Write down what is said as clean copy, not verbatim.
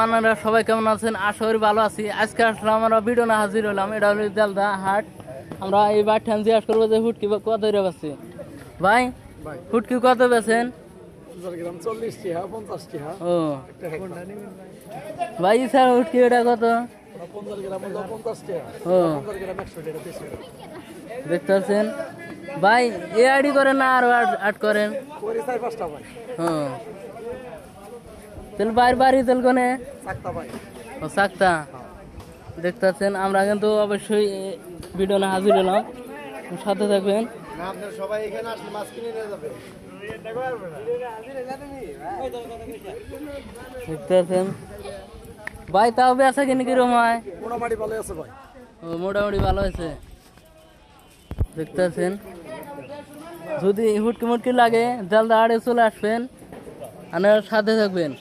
আপনারা সবাই কেমন আছেন? আশা করি ভালো আছি। আজকে আসলে আমরা ভিডিও না হাজির হলাম, এটা হলো দেলদা হাট। আমরা এই বাড়িটা জিজ্ঞাসা করবো যে ফুটকি কত রে বেছে ভাই, ফুটকি কত বেছেন? ও ভাই স্যার, ফুটকি এটা কত? ও দেখতে পাচ্ছেন ভাই, এ আইডি করেন না আর আট করেন? হ্যাঁ, তেল বাইর বাড়ি তেল কোনে ও সাক্তা। দেখতে পাচ্ছেন আমরা কিন্তু অবশ্যই ভিডিও না হাজির হলাম, সাথে থাকবেন। দেখতে পাচ্ছেন ভাই, তাও বেচা কিনে কিরকম হয়? মোটামুটি ভালো হয়েছে। দেখতে পাচ্ছেন যদি হুটকি মুটকি লাগে জলদা আড়ে চলে আসবেন, আপনারা সাথে থাকবেন।